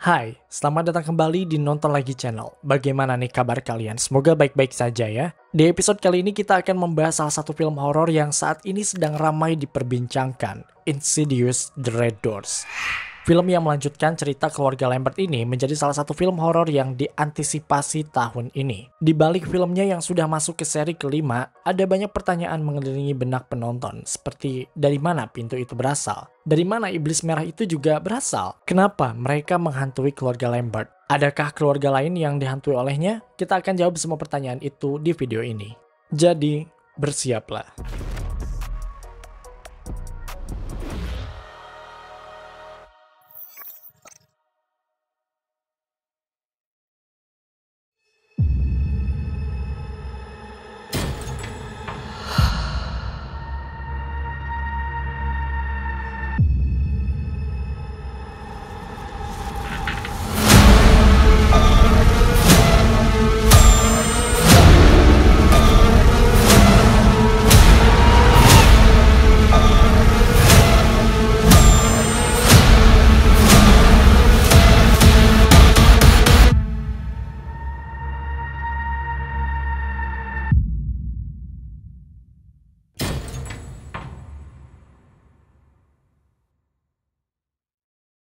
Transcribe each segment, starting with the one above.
Hai, selamat datang kembali di Nonton Lagi Channel. Bagaimana nih kabar kalian? Semoga baik-baik saja ya. Di episode kali ini kita akan membahas salah satu film horor yang saat ini sedang ramai diperbincangkan, Insidious: The Red Doors. Film yang melanjutkan cerita keluarga Lambert ini menjadi salah satu film horor yang diantisipasi tahun ini. Di balik filmnya yang sudah masuk ke seri kelima, ada banyak pertanyaan mengelilingi benak penonton, seperti dari mana pintu itu berasal? Dari mana iblis merah itu juga berasal? Kenapa mereka menghantui keluarga Lambert? Adakah keluarga lain yang dihantui olehnya? Kita akan jawab semua pertanyaan itu di video ini. Jadi, bersiaplah.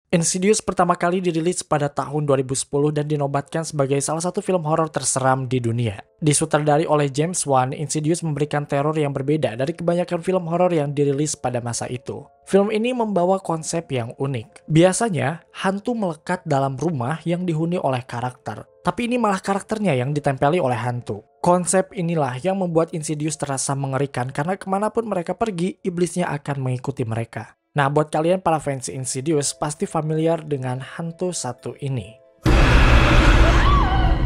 Insidious pertama kali dirilis pada tahun 2010 dan dinobatkan sebagai salah satu film horor terseram di dunia. Disutradari oleh James Wan, Insidious memberikan teror yang berbeda dari kebanyakan film horor yang dirilis pada masa itu. Film ini membawa konsep yang unik. Biasanya, hantu melekat dalam rumah yang dihuni oleh karakter. Tapi ini malah karakternya yang ditempeli oleh hantu. Konsep inilah yang membuat Insidious terasa mengerikan karena kemanapun mereka pergi, iblisnya akan mengikuti mereka. Nah, buat kalian para fans Insidious pasti familiar dengan hantu satu ini.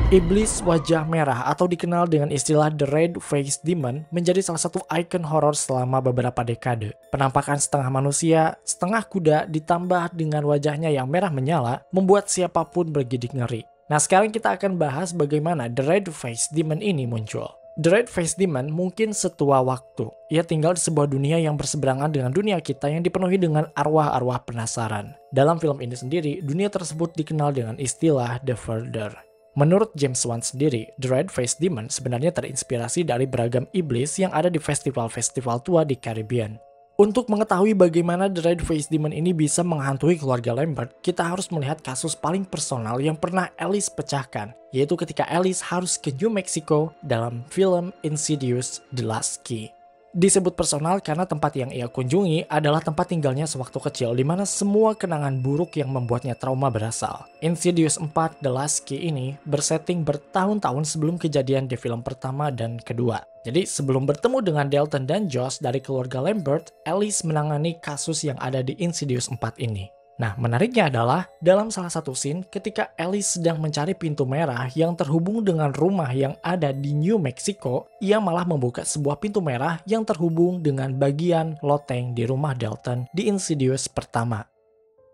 Iblis wajah merah atau dikenal dengan istilah The Red Face Demon menjadi salah satu ikon horor selama beberapa dekade. Penampakan setengah manusia, setengah kuda ditambah dengan wajahnya yang merah menyala membuat siapapun bergidik ngeri. Nah, sekarang kita akan bahas bagaimana The Red Face Demon ini muncul. The Red Face Demon mungkin setua waktu. Ia tinggal di sebuah dunia yang berseberangan dengan dunia kita yang dipenuhi dengan arwah-arwah penasaran. Dalam film ini sendiri, dunia tersebut dikenal dengan istilah The Further. Menurut James Wan sendiri, The Red Face Demon sebenarnya terinspirasi dari beragam iblis yang ada di festival-festival tua di Caribbean. Untuk mengetahui bagaimana The Red Face Demon ini bisa menghantui keluarga Lambert, kita harus melihat kasus paling personal yang pernah Alice pecahkan, yaitu ketika Alice harus ke New Mexico dalam film Insidious: The Last Key. Disebut personal karena tempat yang ia kunjungi adalah tempat tinggalnya sewaktu kecil di mana semua kenangan buruk yang membuatnya trauma berasal. Insidious 4: The Last Key ini bersetting bertahun-tahun sebelum kejadian di film pertama dan kedua. Jadi sebelum bertemu dengan Dalton dan Josh dari keluarga Lambert, Alice menangani kasus yang ada di Insidious 4 ini. Nah, menariknya adalah dalam salah satu scene ketika Alice sedang mencari pintu merah yang terhubung dengan rumah yang ada di New Mexico, ia malah membuka sebuah pintu merah yang terhubung dengan bagian loteng di rumah Dalton di Insidious pertama.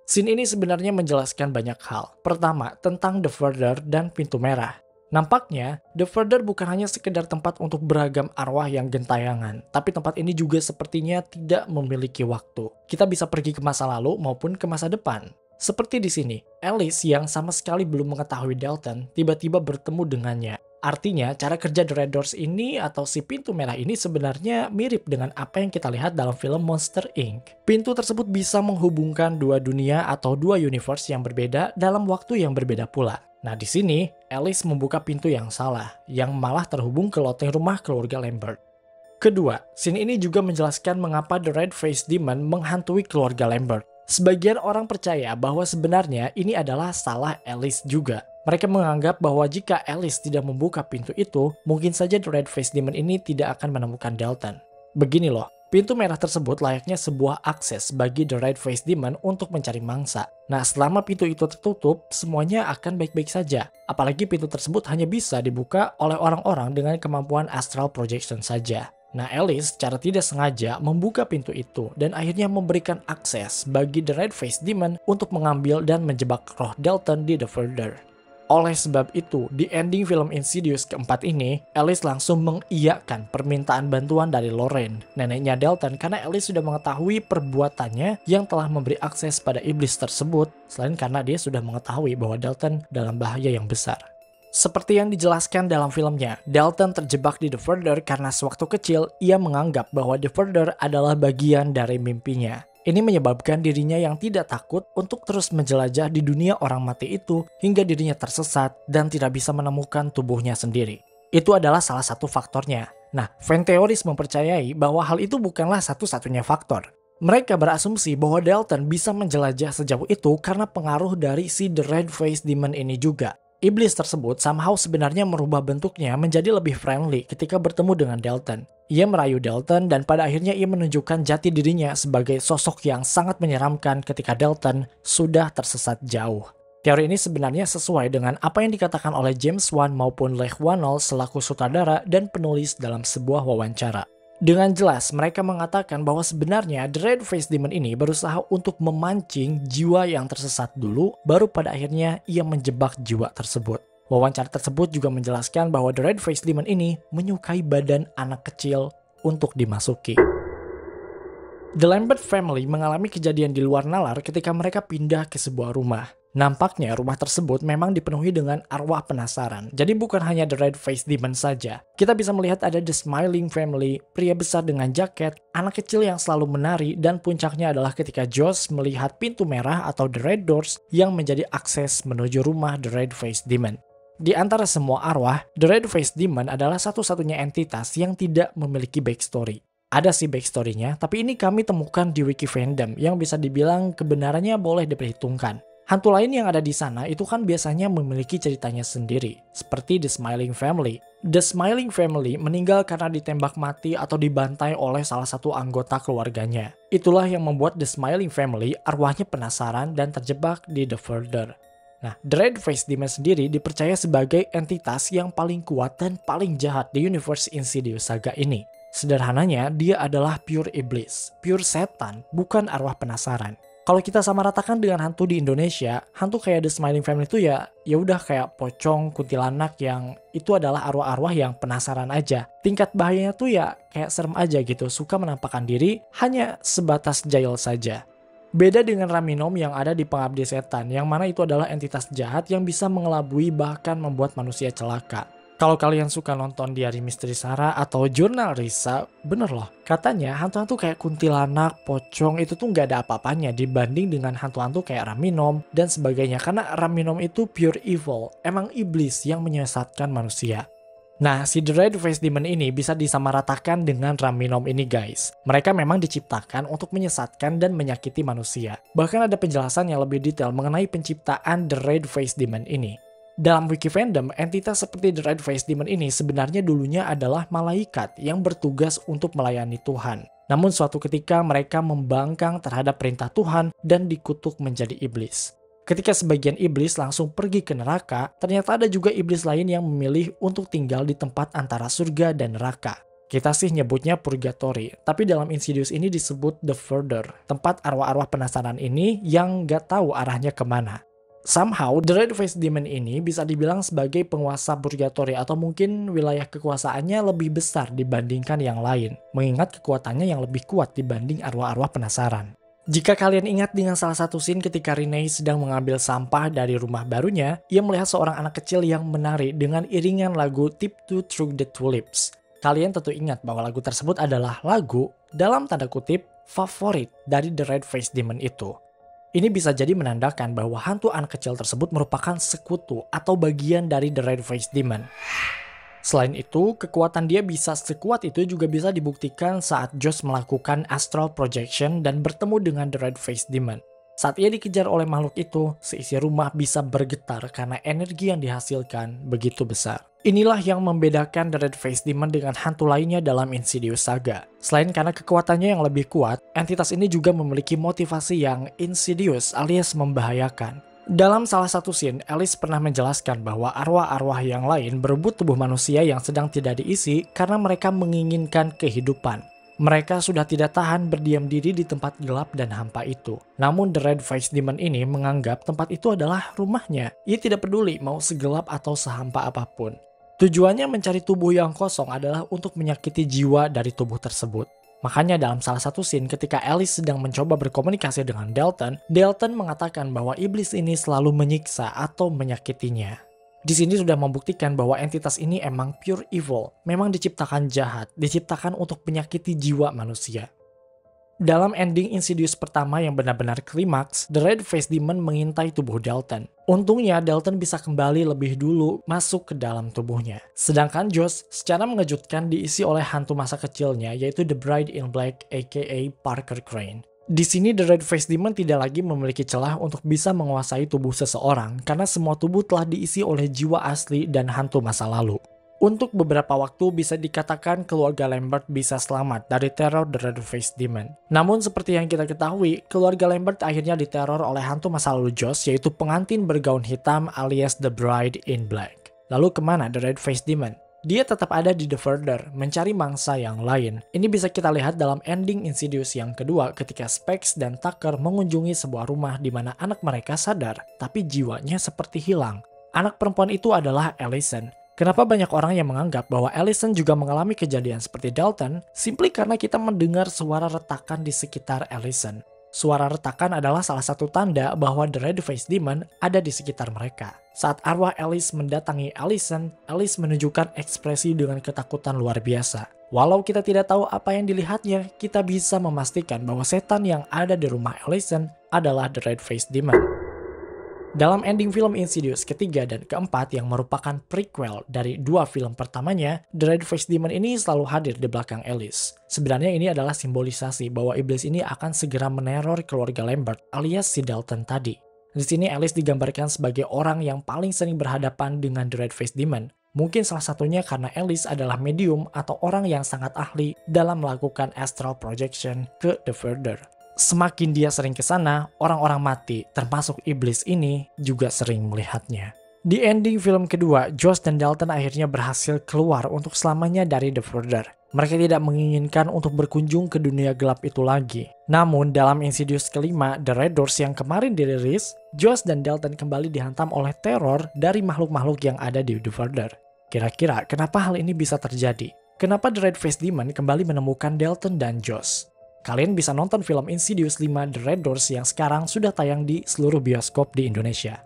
Scene ini sebenarnya menjelaskan banyak hal. Pertama, tentang The Further dan pintu merah. Nampaknya, The Further bukan hanya sekedar tempat untuk beragam arwah yang gentayangan, tapi tempat ini juga sepertinya tidak memiliki waktu. Kita bisa pergi ke masa lalu maupun ke masa depan. Seperti di sini, Alice yang sama sekali belum mengetahui Dalton tiba-tiba bertemu dengannya. Artinya, cara kerja The Red Doors ini atau si pintu merah ini sebenarnya mirip dengan apa yang kita lihat dalam film Monster Inc. Pintu tersebut bisa menghubungkan dua dunia atau dua universe yang berbeda dalam waktu yang berbeda pula. Nah, di sini, Alice membuka pintu yang salah, yang malah terhubung ke loteng rumah keluarga Lambert. Kedua, scene ini juga menjelaskan mengapa The Red Face Demon menghantui keluarga Lambert. Sebagian orang percaya bahwa sebenarnya ini adalah salah Alice juga. Mereka menganggap bahwa jika Alice tidak membuka pintu itu, mungkin saja The Red Face Demon ini tidak akan menemukan Dalton. Begini loh. Pintu merah tersebut layaknya sebuah akses bagi The Red Face Demon untuk mencari mangsa. Nah, selama pintu itu tertutup, semuanya akan baik-baik saja. Apalagi pintu tersebut hanya bisa dibuka oleh orang-orang dengan kemampuan astral projection saja. Nah, Alice secara tidak sengaja membuka pintu itu dan akhirnya memberikan akses bagi The Red Face Demon untuk mengambil dan menjebak roh Dalton di The Further. Oleh sebab itu, di ending film Insidious keempat ini, Alice langsung mengiyakan permintaan bantuan dari Lorraine, neneknya Dalton, karena Alice sudah mengetahui perbuatannya yang telah memberi akses pada iblis tersebut, selain karena dia sudah mengetahui bahwa Dalton dalam bahaya yang besar. Seperti yang dijelaskan dalam filmnya, Dalton terjebak di The Further karena sewaktu kecil ia menganggap bahwa The Further adalah bagian dari mimpinya. Ini menyebabkan dirinya yang tidak takut untuk terus menjelajah di dunia orang mati itu hingga dirinya tersesat dan tidak bisa menemukan tubuhnya sendiri. Itu adalah salah satu faktornya. Nah, fan teoris mempercayai bahwa hal itu bukanlah satu-satunya faktor. Mereka berasumsi bahwa Dalton bisa menjelajah sejauh itu karena pengaruh dari si The Red-Faced Demon ini juga. Iblis tersebut somehow sebenarnya merubah bentuknya menjadi lebih friendly ketika bertemu dengan Dalton. Ia merayu Dalton dan pada akhirnya ia menunjukkan jati dirinya sebagai sosok yang sangat menyeramkan ketika Dalton sudah tersesat jauh. Teori ini sebenarnya sesuai dengan apa yang dikatakan oleh James Wan maupun Leigh Whannell selaku sutradara dan penulis dalam sebuah wawancara. Dengan jelas, mereka mengatakan bahwa sebenarnya The Red-Faced Demon ini berusaha untuk memancing jiwa yang tersesat dulu, baru pada akhirnya ia menjebak jiwa tersebut. Wawancara tersebut juga menjelaskan bahwa The Red-Faced Demon ini menyukai badan anak kecil untuk dimasuki. The Lambert family mengalami kejadian di luar nalar ketika mereka pindah ke sebuah rumah. Nampaknya rumah tersebut memang dipenuhi dengan arwah penasaran. Jadi bukan hanya The Red-Faced Demon saja. Kita bisa melihat ada The Smiling Family, pria besar dengan jaket, anak kecil yang selalu menari, dan puncaknya adalah ketika Josh melihat pintu merah atau The Red Doors yang menjadi akses menuju rumah The Red-Faced Demon. Di antara semua arwah, The Red-Faced Demon adalah satu-satunya entitas yang tidak memiliki backstory. Ada sih backstory-nya, tapi ini kami temukan di wiki fandom yang bisa dibilang kebenarannya boleh diperhitungkan. Hantu lain yang ada di sana itu kan biasanya memiliki ceritanya sendiri, seperti The Smiling Family. The Smiling Family meninggal karena ditembak mati atau dibantai oleh salah satu anggota keluarganya. Itulah yang membuat The Smiling Family arwahnya penasaran dan terjebak di The Further. Nah, The Red-Faced Demon sendiri dipercaya sebagai entitas yang paling kuat dan paling jahat di universe Insidious saga ini. Sederhananya, dia adalah pure iblis, pure setan, bukan arwah penasaran. Kalau kita samaratakan dengan hantu di Indonesia, hantu kayak The Smiling Family itu ya udah kayak pocong, kuntilanak yang itu adalah arwah-arwah yang penasaran aja. Tingkat bahayanya tuh ya kayak serem aja gitu, suka menampakkan diri hanya sebatas jahil saja. Beda dengan Raminom yang ada di Pengabdi Setan, yang mana itu adalah entitas jahat yang bisa mengelabui bahkan membuat manusia celaka. Kalau kalian suka nonton Diari Misteri Sarah atau Jurnal Risa, bener loh. Katanya hantu-hantu kayak kuntilanak, pocong itu tuh nggak ada apa-apanya dibanding dengan hantu-hantu kayak Raminom dan sebagainya. Karena Raminom itu pure evil, emang iblis yang menyesatkan manusia. Nah, si The Red-Faced Demon ini bisa disamaratakan dengan Raminom ini guys. Mereka memang diciptakan untuk menyesatkan dan menyakiti manusia. Bahkan ada penjelasan yang lebih detail mengenai penciptaan The Red-Faced Demon ini. Dalam wiki fandom, entitas seperti The Red-Faced Demon ini sebenarnya dulunya adalah malaikat yang bertugas untuk melayani Tuhan. Namun suatu ketika mereka membangkang terhadap perintah Tuhan dan dikutuk menjadi iblis. Ketika sebagian iblis langsung pergi ke neraka, ternyata ada juga iblis lain yang memilih untuk tinggal di tempat antara surga dan neraka. Kita sih nyebutnya purgatory, tapi dalam Insidious ini disebut The Further, tempat arwah-arwah penasaran ini yang nggak tahu arahnya kemana. Somehow, The Red-Faced Demon ini bisa dibilang sebagai penguasa purgatory atau mungkin wilayah kekuasaannya lebih besar dibandingkan yang lain, mengingat kekuatannya yang lebih kuat dibanding arwah-arwah penasaran. Jika kalian ingat dengan salah satu scene ketika Renee sedang mengambil sampah dari rumah barunya, ia melihat seorang anak kecil yang menari dengan iringan lagu Tiptoe Through the Tulips. Kalian tentu ingat bahwa lagu tersebut adalah lagu, dalam tanda kutip, favorit dari The Red-Faced Demon itu. Ini bisa jadi menandakan bahwa hantu anak kecil tersebut merupakan sekutu atau bagian dari The Red-Faced Demon. Selain itu, kekuatan dia bisa sekuat itu juga bisa dibuktikan saat Josh melakukan astral projection dan bertemu dengan The Red-Faced Demon. Saat ia dikejar oleh makhluk itu, seisi rumah bisa bergetar karena energi yang dihasilkan begitu besar. Inilah yang membedakan The Red-Faced Demon dengan hantu lainnya dalam Insidious saga. Selain karena kekuatannya yang lebih kuat, entitas ini juga memiliki motivasi yang insidious alias membahayakan. Dalam salah satu scene, Alice pernah menjelaskan bahwa arwah-arwah yang lain berebut tubuh manusia yang sedang tidak diisi karena mereka menginginkan kehidupan. Mereka sudah tidak tahan berdiam diri di tempat gelap dan hampa itu. Namun The Red-Faced Demon ini menganggap tempat itu adalah rumahnya. Ia tidak peduli mau segelap atau sehampa apapun. Tujuannya mencari tubuh yang kosong adalah untuk menyakiti jiwa dari tubuh tersebut. Makanya dalam salah satu scene ketika Alice sedang mencoba berkomunikasi dengan Dalton, Dalton mengatakan bahwa iblis ini selalu menyiksa atau menyakitinya. Di sini sudah membuktikan bahwa entitas ini emang pure evil, memang diciptakan jahat, diciptakan untuk menyakiti jiwa manusia. Dalam ending Insidious pertama yang benar-benar klimaks, The Red-Faced Demon mengintai tubuh Dalton. Untungnya Dalton bisa kembali lebih dulu masuk ke dalam tubuhnya. Sedangkan Josh secara mengejutkan diisi oleh hantu masa kecilnya yaitu The Bride in Black aka Parker Crane. Di sini The Red-Faced Demon tidak lagi memiliki celah untuk bisa menguasai tubuh seseorang karena semua tubuh telah diisi oleh jiwa asli dan hantu masa lalu. Untuk beberapa waktu bisa dikatakan keluarga Lambert bisa selamat dari teror The Red-Faced Demon. Namun seperti yang kita ketahui, keluarga Lambert akhirnya diteror oleh hantu masa lalu Josh yaitu pengantin bergaun hitam alias The Bride in Black. Lalu kemana The Red-Faced Demon? Dia tetap ada di The Further, mencari mangsa yang lain. Ini bisa kita lihat dalam ending Insidious yang kedua ketika Specs dan Tucker mengunjungi sebuah rumah di mana anak mereka sadar, tapi jiwanya seperti hilang. Anak perempuan itu adalah Allison. Kenapa banyak orang yang menganggap bahwa Allison juga mengalami kejadian seperti Dalton? Simply karena kita mendengar suara retakan di sekitar Allison. Suara retakan adalah salah satu tanda bahwa The Red-Faced Demon ada di sekitar mereka. Saat arwah Alice mendatangi Allison, Alice menunjukkan ekspresi dengan ketakutan luar biasa. Walau kita tidak tahu apa yang dilihatnya, kita bisa memastikan bahwa setan yang ada di rumah Allison adalah The Red-Faced Demon. Dalam ending film Insidious ketiga dan keempat yang merupakan prequel dari dua film pertamanya, The Red-Faced Demon ini selalu hadir di belakang Alice. Sebenarnya ini adalah simbolisasi bahwa iblis ini akan segera meneror keluarga Lambert alias si Dalton tadi. Di sini Alice digambarkan sebagai orang yang paling sering berhadapan dengan The Red-Faced Demon. Mungkin salah satunya karena Alice adalah medium atau orang yang sangat ahli dalam melakukan astral projection ke The Further. Semakin dia sering ke sana, orang-orang mati, termasuk iblis ini, juga sering melihatnya. Di ending film kedua, Josh dan Dalton akhirnya berhasil keluar untuk selamanya dari The Further. Mereka tidak menginginkan untuk berkunjung ke dunia gelap itu lagi. Namun, dalam Insidious kelima, The Red Doors yang kemarin dirilis, Josh dan Dalton kembali dihantam oleh teror dari makhluk-makhluk yang ada di The Further. Kira-kira kenapa hal ini bisa terjadi? Kenapa The Red-Faced Demon kembali menemukan Dalton dan Josh? Kalian bisa nonton film Insidious 5 The Red Doors yang sekarang sudah tayang di seluruh bioskop di Indonesia.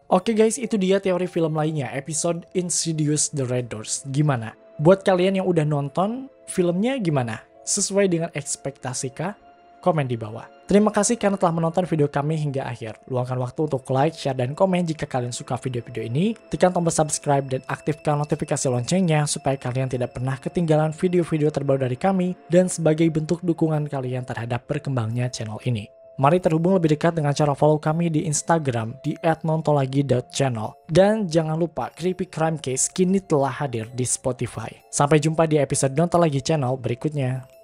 Oke guys, itu dia teori film lainnya, episode Insidious The Red Doors. Gimana? Buat kalian yang udah nonton, filmnya gimana? Sesuai dengan ekspektasi kah? Komen di bawah. Terima kasih karena telah menonton video kami hingga akhir. Luangkan waktu untuk like, share, dan komen jika kalian suka video-video ini. Tekan tombol subscribe dan aktifkan notifikasi loncengnya supaya kalian tidak pernah ketinggalan video-video terbaru dari kami dan sebagai bentuk dukungan kalian terhadap berkembangnya channel ini. Mari terhubung lebih dekat dengan cara follow kami di Instagram di @nontolagi.channel. Dan jangan lupa Creepy Crime Case kini telah hadir di Spotify. Sampai jumpa di episode Nontolagi Channel berikutnya.